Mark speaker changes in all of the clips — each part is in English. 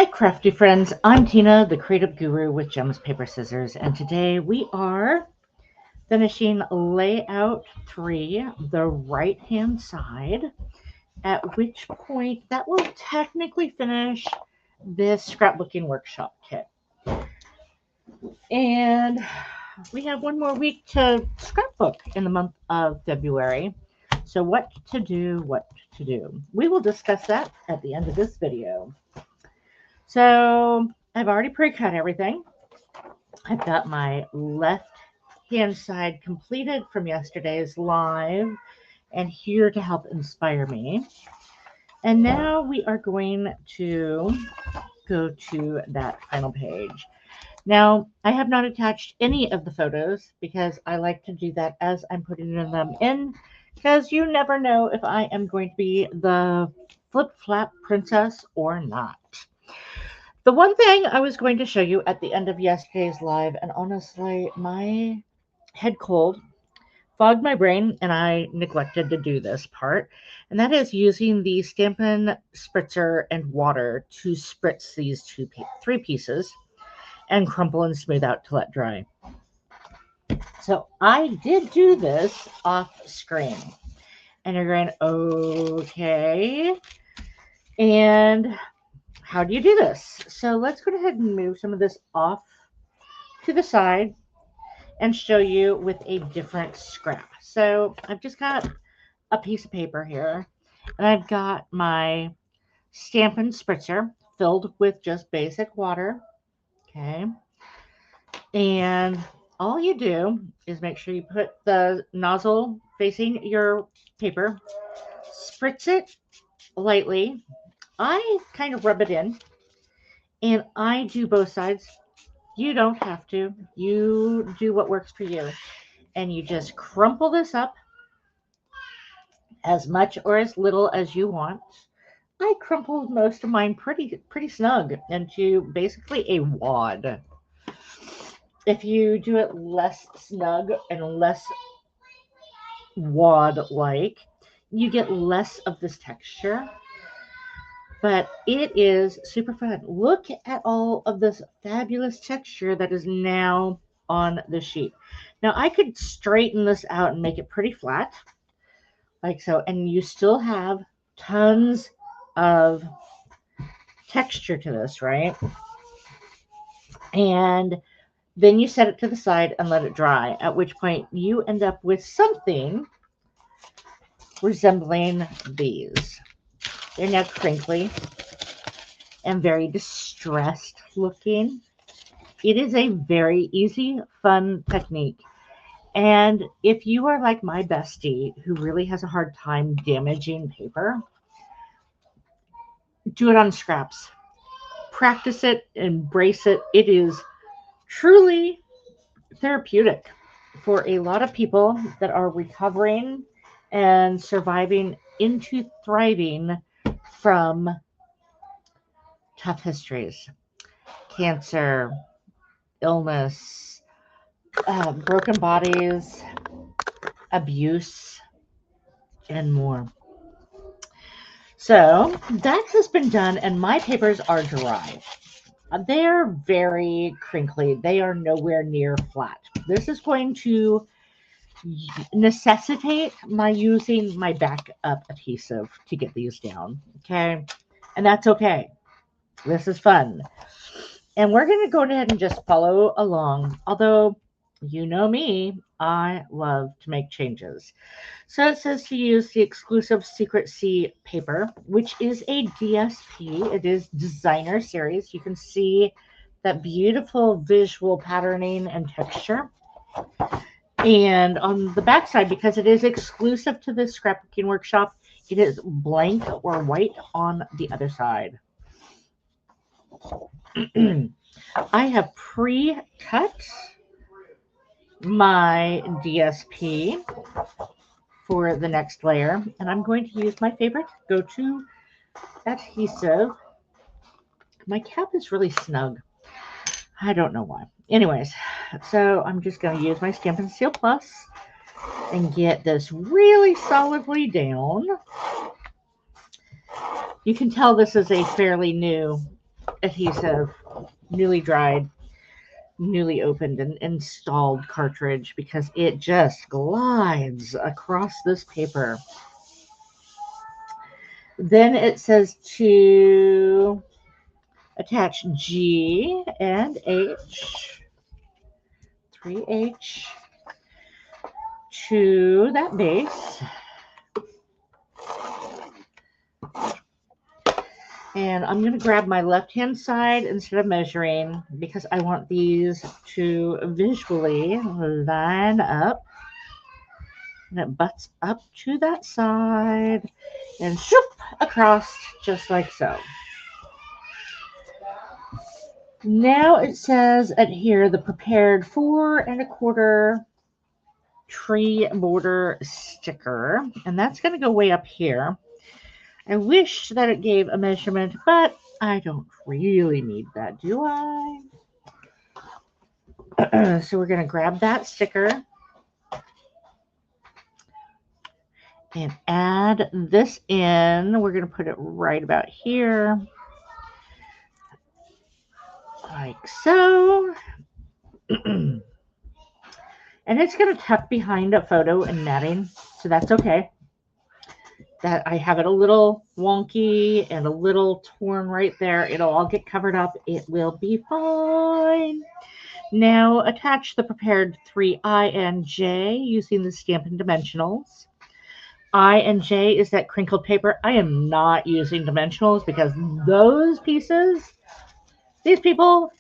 Speaker 1: Hi, crafty friends. I'm Tina, the creative guru with Gems, Paper, Scissors, and today we are finishing layout 3, the right-hand side, at which point that will technically finish this scrapbooking workshop kit. And we have one more week to scrapbook in the month of February. So what to do, what to do. We will discuss that at the end of this video. So I've already pre-cut everything. I've got my left hand side completed from yesterday's live and here to help inspire me. And now we are going to go to that final page. Now, I have not attached any of the photos because I like to do that as I'm putting them in, because you never know if I am going to be the flip-flap princess or not. The one thing I was going to show you at the end of yesterday's live, and honestly, my head cold fogged my brain and I neglected to do this part, and that is using the Stampin' Spritzer and water to spritz these three pieces and crumple and smooth out to let dry. So I did do this off screen, and you're going, okay, and how do you do this? So let's go ahead and move some of this off to the side and show you with a different scrap. So I've just got a piece of paper here, and I've got my Stampin' Spritzer filled with just basic water. Okay. And all you do is make sure you put the nozzle facing your paper, spritz it lightly. I kind of rub it in, and I do both sides. You don't have to. You do what works for you. And you just crumple this up as much or as little as you want. I crumpled most of mine pretty snug into basically a wad. If you do it less snug and less wad-like, you get less of this texture. But it is super fun. Look at all of this fabulous texture that is now on the sheet. Now I could straighten this out and make it pretty flat, like so, and you still have tons of texture to this, right? And then you set it to the side and let it dry, at which point you end up with something resembling these. They're now crinkly and very distressed looking. It is a very easy, fun technique. And if you are like my bestie who really has a hard time damaging paper, do it on scraps. Practice it, embrace it. It is truly therapeutic for a lot of people that are recovering and surviving into thriving from tough histories, cancer, illness, broken bodies, abuse, and more. So that has been done, and my papers are dry. They're very crinkly. They are nowhere near flat. This is going to necessitate my using my backup adhesive to get these down. Okay. And that's okay. This is fun. And we're going to go ahead and just follow along. Although, you know me, I love to make changes. So it says to use the exclusive Secret Sea paper, which is a DSP. It is designer series. You can see that beautiful visual patterning and texture. And on the back side, because it is exclusive to this scrapbooking workshop, it is blank or white on the other side. I have pre-cut my DSP for the next layer, and I'm going to use my favorite go-to adhesive. My cap is really snug. I don't know why. Anyways, so I'm just going to use my Stampin' Seal Plus and get this really solidly down. You can tell this is a fairly new adhesive, newly dried, newly opened and installed cartridge because it just glides across this paper. Then it says to attach G and H, 3H, to that base. And I'm going to grab my left-hand side instead of measuring because I want these to visually line up. And it butts up to that side and shoop across just like so. Now it says adhere the prepared 4 1/4 tree border sticker. And that's going to go way up here. I wish that it gave a measurement, but I don't really need that, do I? So we're going to grab that sticker and add this in. We're going to put it right about here, like so. And it's going to tuck behind a photo and netting, so that's okay. That I have it a little wonky and a little torn right there. It'll all get covered up. It will be fine. Now attach the prepared 3I and J using the Stampin' Dimensionals. I and J is that crinkled paper. I am not using dimensionals because those pieces, these people,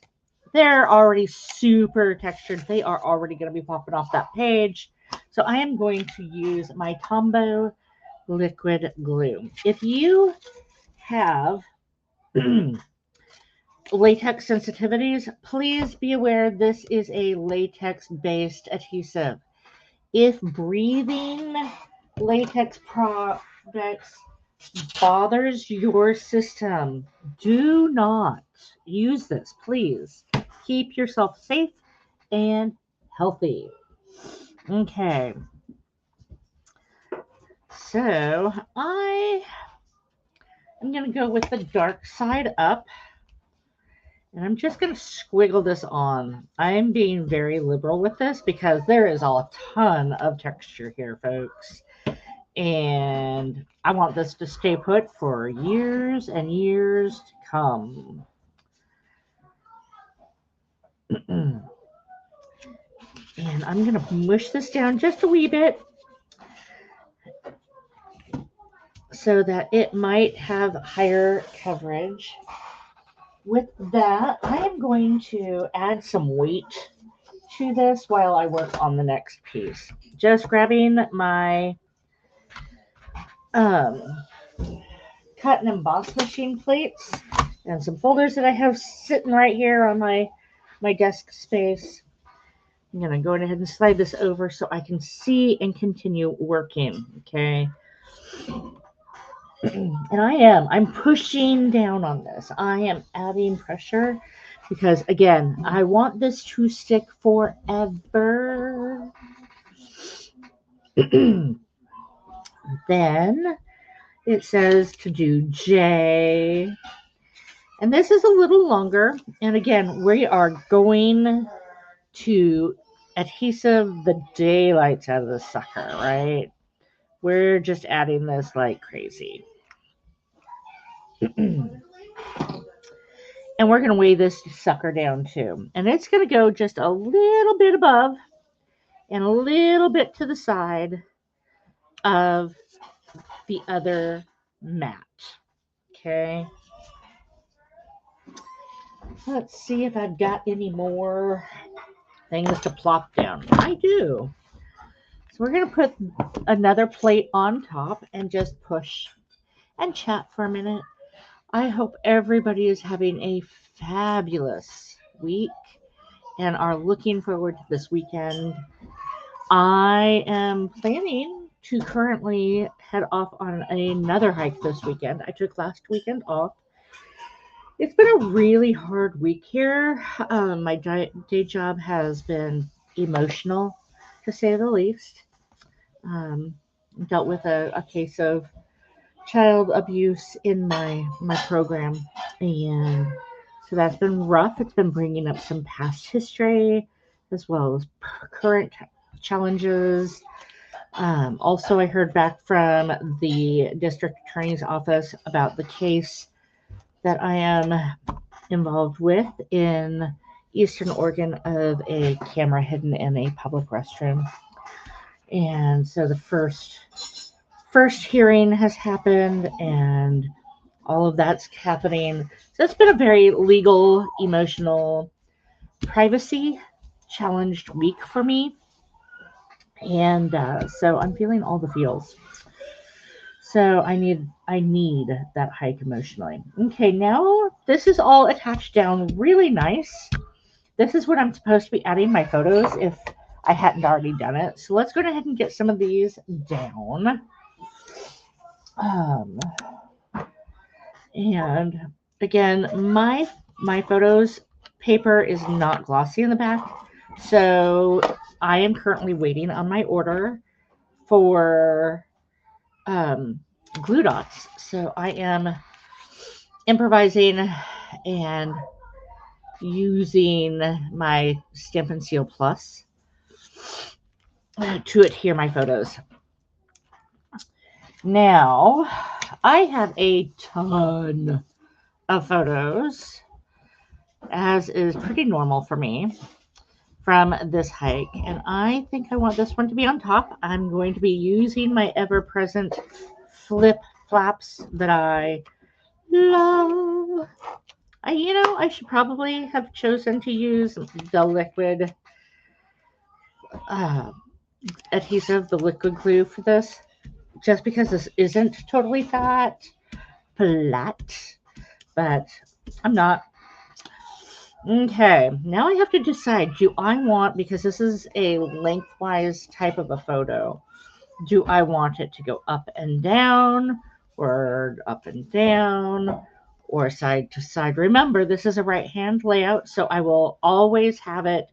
Speaker 1: they're already super textured. They are already going to be popping off that page. So I am going to use my Tombow liquid glue. If you have latex sensitivities, please be aware this is a latex-based adhesive. If breathing latex products bothers your system, do not use this, please. Keep yourself safe and healthy. Okay. So I am going to go with the dark side up. And I'm just going to squiggle this on. I'm being very liberal with this because there is a ton of texture here, folks. And I want this to stay put for years and years to come. And I'm going to mush this down just a wee bit so that it might have higher coverage. With that, I am going to add some weight to this while I work on the next piece. Just grabbing my cut and emboss machine plates and some folders that I have sitting right here on my desk space. I'm going to go ahead and slide this over so I can see and continue working, okay? And I'm pushing down on this. I am adding pressure because, again, I want this to stick forever. Then it says to do J. And this is a little longer. And again, we are going to adhesive the daylights out of the sucker, right? We're just adding this like crazy. And we're going to weigh this sucker down too. And it's going to go just a little bit above and a little bit to the side of the other mat. Okay. Let's see if I've got any more things to plop down. I do. So we're going to put another plate on top and just push and chat for a minute. I hope everybody is having a fabulous week and are looking forward to this weekend. I am planning to currently head off on another hike this weekend. I took last weekend off. It's been a really hard week here. My day job has been emotional, to say the least. Dealt with a case of child abuse in my program, and So that's been rough. It's been bringing up some past history as well as current challenges. Also, I heard back from the district attorney's office about the case that I am involved with in Eastern Oregon of a camera hidden in a public restroom. And so the first hearing has happened and all of that's happening. So it's been a very legal, emotional, privacy challenged week for me. And so I'm feeling all the feels. So I need that hike emotionally. Okay, now this is all attached down really nice. This is what I'm supposed to be adding my photos if I hadn't already done it. So let's go ahead and get some of these down. And again, my photos paper is not glossy in the back. So I am currently waiting on my order for glue dots. So I am improvising and using my Stampin' Seal Plus to adhere my photos. Now, I have a ton of photos, as is pretty normal for me, from this hike. And I think I want this one to be on top. I'm going to be using my ever-present flip flaps that I love. I should probably have chosen to use the liquid adhesive, the liquid glue for this, just because this isn't totally flat, but I'm not. Okay, now I have to decide, do I want, because this is a lengthwise type of a photo, do I want it to go up and down, or up and down, or side to side? Remember, this is a right-hand layout, so I will always have it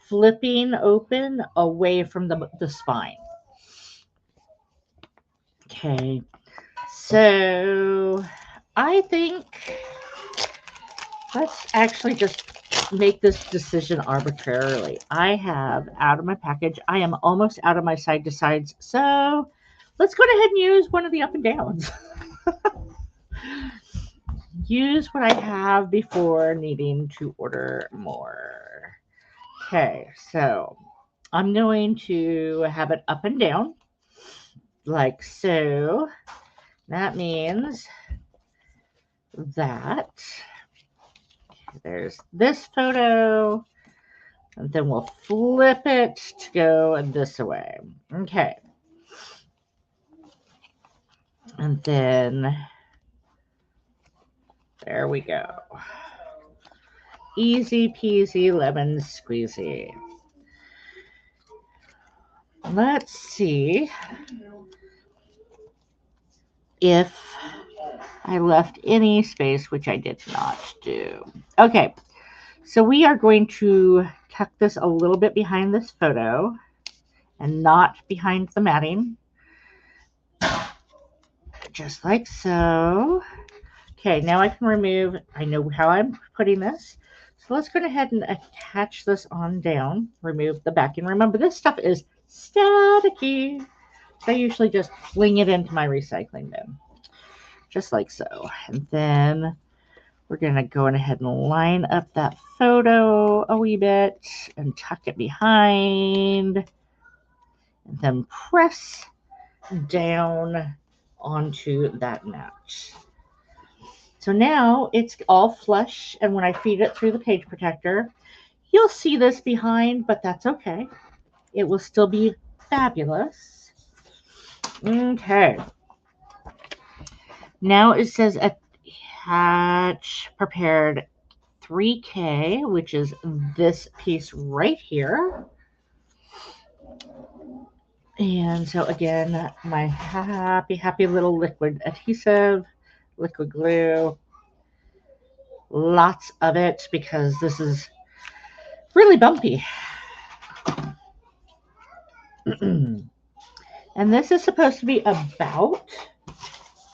Speaker 1: flipping open away from the spine. Okay, so I think let's actually just make this decision arbitrarily. I have out of my package, I am almost out of my side to sides, so let's go ahead and use one of the up and downs. Use what I have before needing to order more. Okay, so I'm going to have it up and down like so. That means that there's this photo, and then we'll flip it to go this way. Okay. And then there we go. Easy peasy lemon squeezy. Let's see if I left any space, which I did not do. Okay, so we are going to tuck this a little bit behind this photo and not behind the matting. Just like so. Okay, now I can remove, I know how I'm putting this. So let's go ahead and attach this on down, remove the backing. Remember, this stuff is staticky. So I usually just fling it into my recycling bin, just like so. And then we're going to go ahead and line up that photo a wee bit and tuck it behind. And then press down onto that mat. So now it's all flush, and when I feed it through the page protector, you'll see this behind, but that's okay. It will still be fabulous. Okay. Now it says attach prepared 3K, which is this piece right here. And so again, my happy little liquid adhesive, liquid glue, lots of it because this is really bumpy. And this is supposed to be about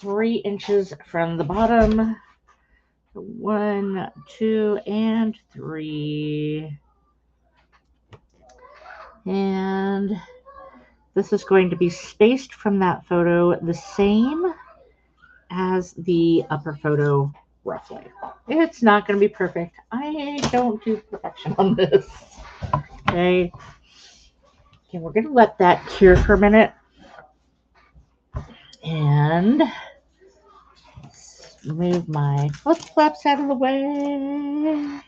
Speaker 1: 3 inches from the bottom, 1, 2, and 3. And this is going to be spaced from that photo the same as the upper photo, roughly. It's not going to be perfect. I don't do perfection on this. Okay. Okay, we're going to let that cure for a minute. And move my flip-flops out of the way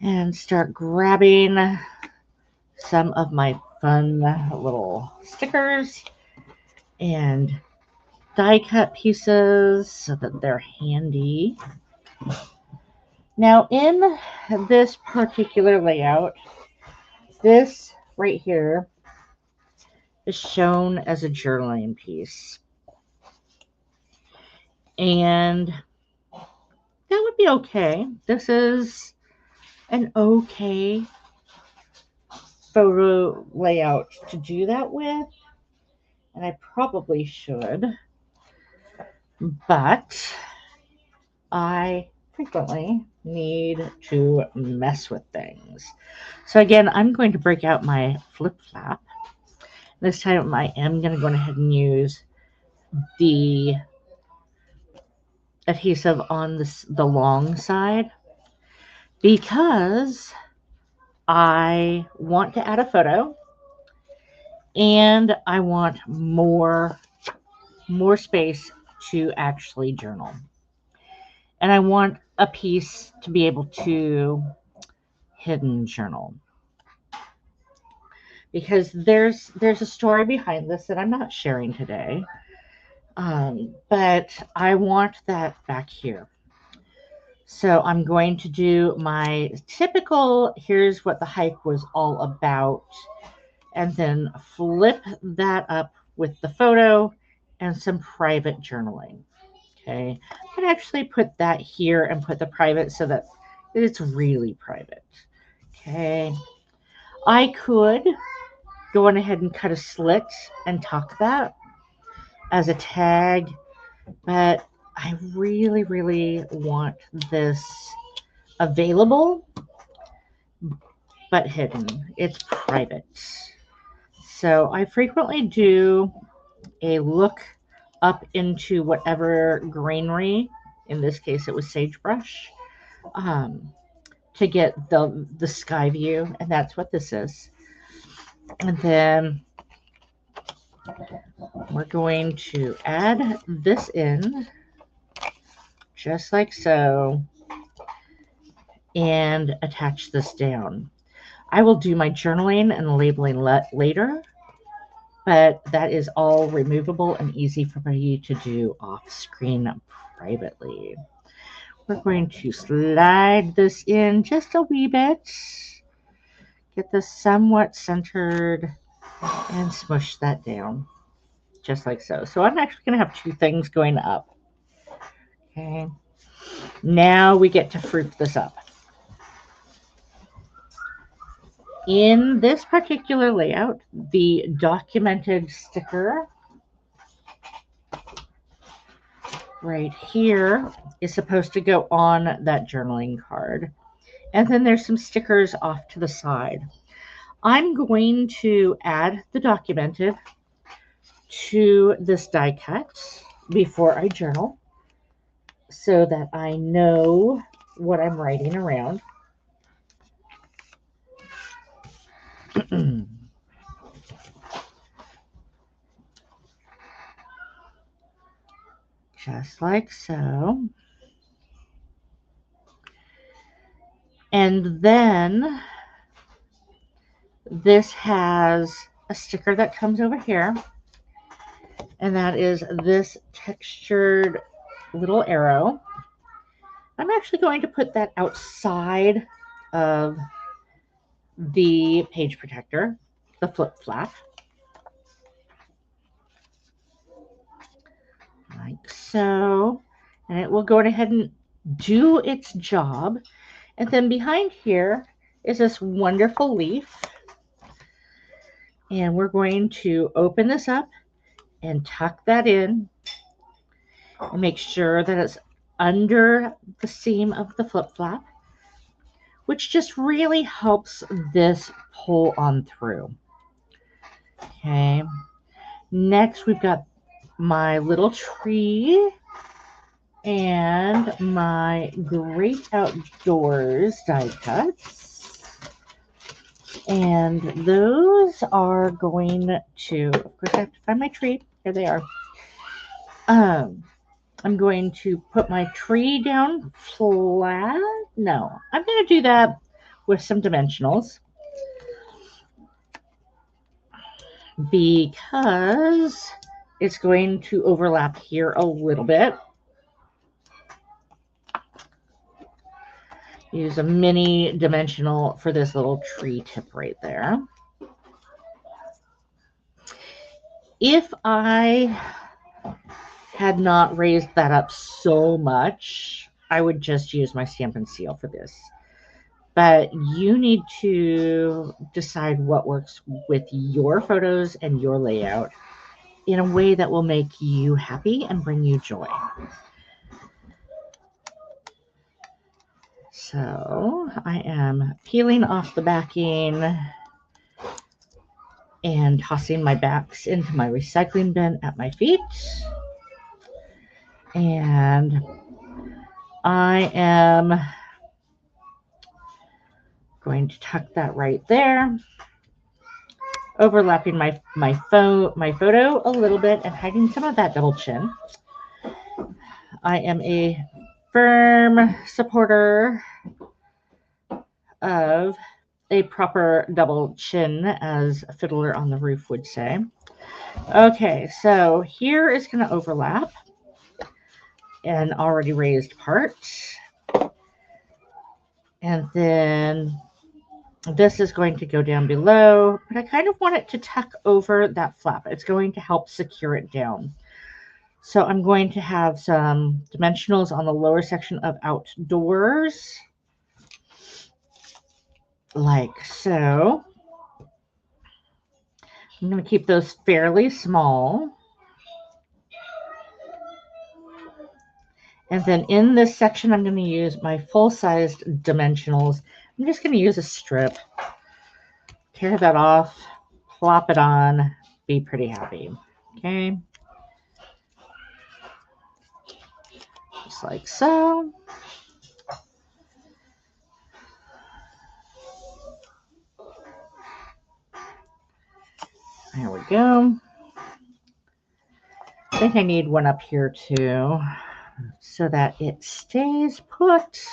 Speaker 1: and start grabbing some of my fun little stickers and die cut pieces so that they're handy. Now in this particular layout, this right here is shown as a journaling piece. And that would be okay. This is an okay photo layout to do that with. And I probably should. But I frequently need to mess with things. So again, I'm going to break out my flip flap. This time I am going to go ahead and use the adhesive on the long side because I want to add a photo and I want more space to actually journal. And I want a piece to be able to hidden journal. Because there's a story behind this that I'm not sharing today. But I want that back here. So I'm going to do my typical, here's what the hike was all about, and then flip that up with the photo and some private journaling. Okay, I can actually put that here and put the private so that it's really private. Okay, I could go on ahead and cut a slit and tuck that as a tag, but I really, really want this available but hidden. It's private. So I frequently do a look up into whatever greenery, in this case it was sagebrush, to get the sky view, and that's what this is. And then we're going to add this in just like so and attach this down. I will do my journaling and labeling later, but that is all removable and easy for me to do off screen privately. We're going to slide this in just a wee bit, get this somewhat centered, and smush that down just like so. So I'm actually going to have two things going up. Okay, now we get to fruit this up. In this particular layout, the documented sticker right here is supposed to go on that journaling card. And then there's some stickers off to the side. I'm going to add the documented to this die cut before I journal so that I know what I'm writing around. Just like so. And then this has a sticker that comes over here, and that is this textured little arrow. I'm actually going to put that outside of the page protector, the flip flap, like so, and it will go ahead and do its job. And then behind here is this wonderful leaf, and we're going to open this up and tuck that in and make sure that it's under the seam of the flip flap, which just really helps this pull on through. Okay. Next, we've got my little tree and my Great Outdoors die cuts. And those are going to, of course, I have to find my tree. Here they are. I'm going to put my tree down flat. No, I'm going to do that with some dimensionals because it's going to overlap here a little bit. Use a mini dimensional for this little tree tip right there. If I had not raised that up so much, I would just use my Stampin' Seal for this. But you need to decide what works with your photos and your layout in a way that will make you happy and bring you joy. So I am peeling off the backing and tossing my backs into my recycling bin at my feet. And I am going to tuck that right there, overlapping my photo a little bit and hiding some of that double chin. I am a firm supporter of a proper double chin, as Fiddler on the Roof would say. Okay, so here is going to overlap an already raised part. And then this is going to go down below, but I kind of want it to tuck over that flap. It's going to help secure it down. So I'm going to have some dimensionals on the lower section of Outdoors, like so. I'm going to keep those fairly small. And then in this section, I'm going to use my full-sized dimensionals. I'm just going to use a strip. Tear that off, plop it on, be pretty happy. Okay. Just like so. There we go. I think I need one up here too, so that it stays put.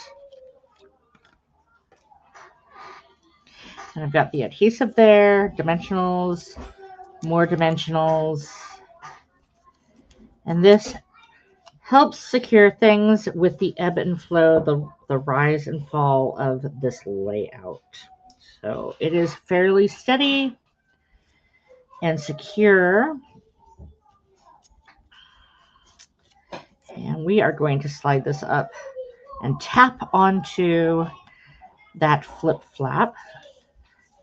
Speaker 1: And I've got the adhesive there, dimensionals, more dimensionals. And this helps secure things with the ebb and flow, the rise and fall of this layout. So it is fairly steady and secure. And we are going to slide this up and tap onto that flip flap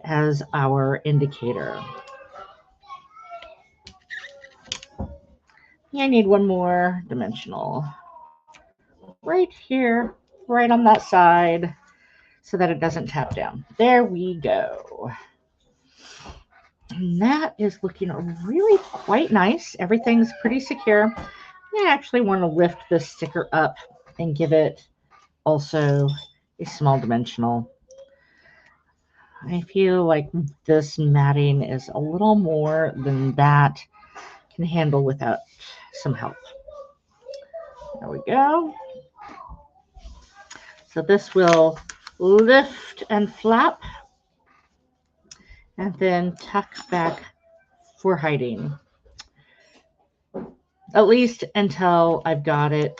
Speaker 1: as our indicator. I need one more dimensional right here, right on that side, so that it doesn't tap down. There we go. And that is looking really quite nice. Everything's pretty secure. I actually want to lift this sticker up and give it also a small dimensional. I feel like this matting is a little more than that can handle without some help. There we go. So this will lift and flap and then tuck back for hiding. At least until I've got it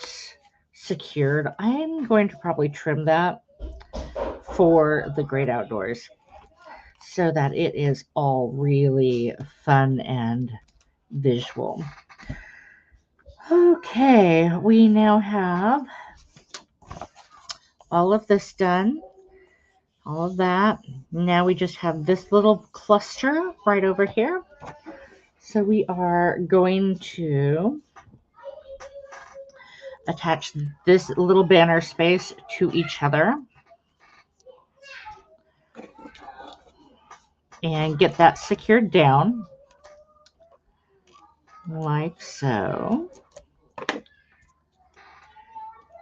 Speaker 1: secured. I'm going to probably trim that for the Great Outdoors so that it is all really fun and visual. Okay, we now have all of this done, all of that. Now we just have this little cluster right over here. So we are going to attach this little banner space to each other and get that secured down like so.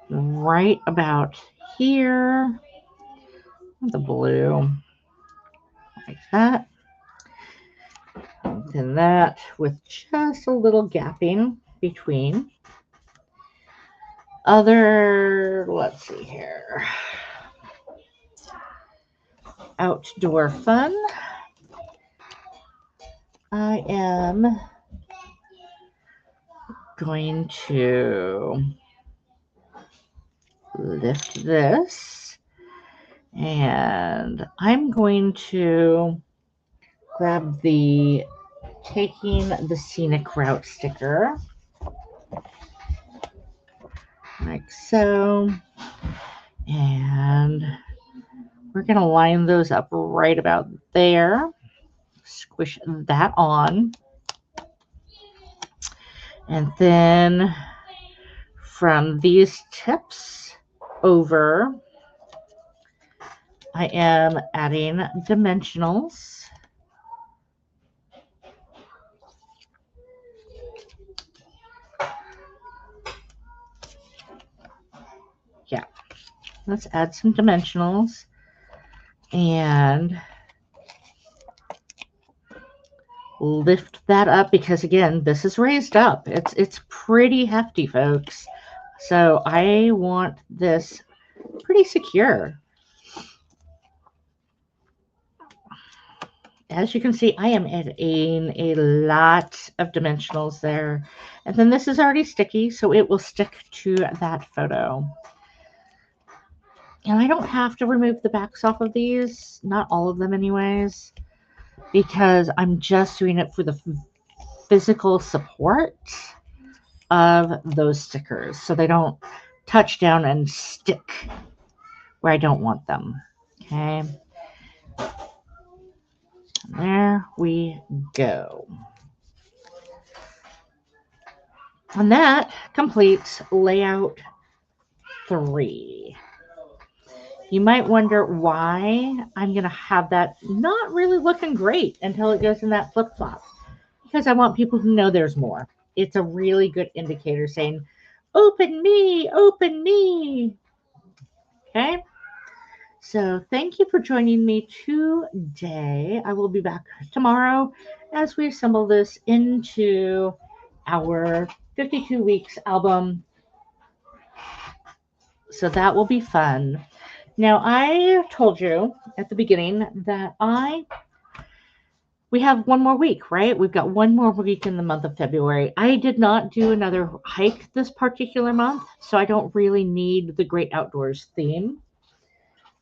Speaker 1: Right about here, the blue, like that. And then that with just a little gapping between. Let's see here. Outdoor fun. I am going to lift this and I'm going to grab the Taking the Scenic Route sticker like so, and we're going to line those up right about there. Squish that on, and then from these tips over, I am adding dimensionals. Yeah, let's add some dimensionals and lift that up because again, this is raised up. It's pretty hefty, folks. So I want this pretty secure. As you can see, I am adding a lot of dimensionals there. And then this is already sticky, so it will stick to that photo. And I don't have to remove the backs off of these, not all of them anyways, because I'm just doing it for the physical support of those stickers so they don't touch down and stick where I don't want them. Okay. There we go. And that completes layout 3. You might wonder why I'm going to have that not really looking great until it goes in that flip-flop. Because I want people to know there's more. It's a really good indicator saying, open me, open me. Okay. So thank you for joining me today. I will be back tomorrow as we assemble this into our 52 weeks album. So that will be fun. Now, I told you at the beginning that we have one more week, right? We've got one more week in the month of February. I did not do another hike this particular month, so I don't really need the Great Outdoors theme.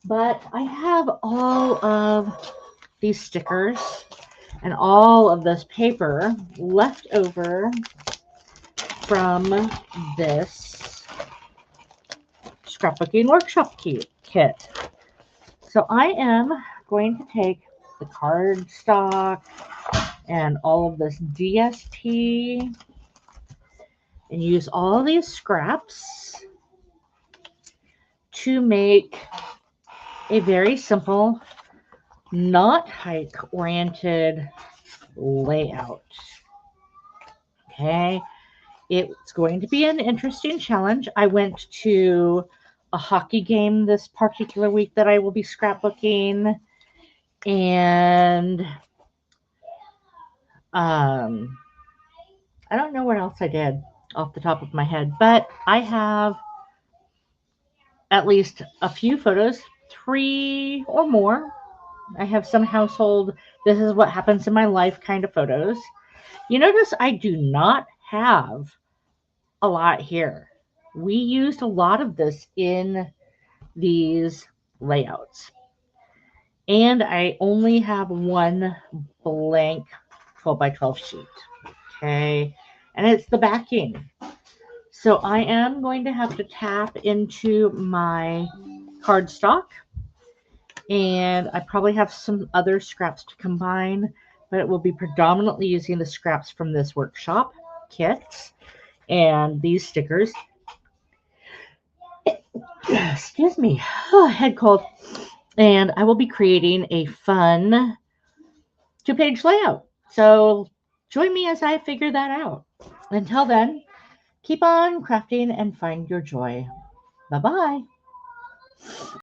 Speaker 1: But I have all of these stickers and all of this paper left over from this scrapbooking workshop kit. So I am going to take the cardstock and all of this DSP and use all these scraps to make a very simple, not hike-oriented layout. Okay, it's going to be an interesting challenge. I went to a hockey game this particular week that I will be scrapbooking, and I don't know what else I did off the top of my head, but I have at least a few photos, 3 or more. I have some household, this is what happens in my life kind of photos. You notice I do not have a lot here. We used a lot of this in these layouts. And I only have one blank 12 by 12 sheet. Okay. And it's the backing. So I am going to have to tap into my cardstock. And I probably have some other scraps to combine, but it will be predominantly using the scraps from this workshop kit and these stickers. Excuse me, head cold. And I will be creating a fun 2-page layout. So join me as I figure that out. Until then, keep on crafting and find your joy. Bye-bye.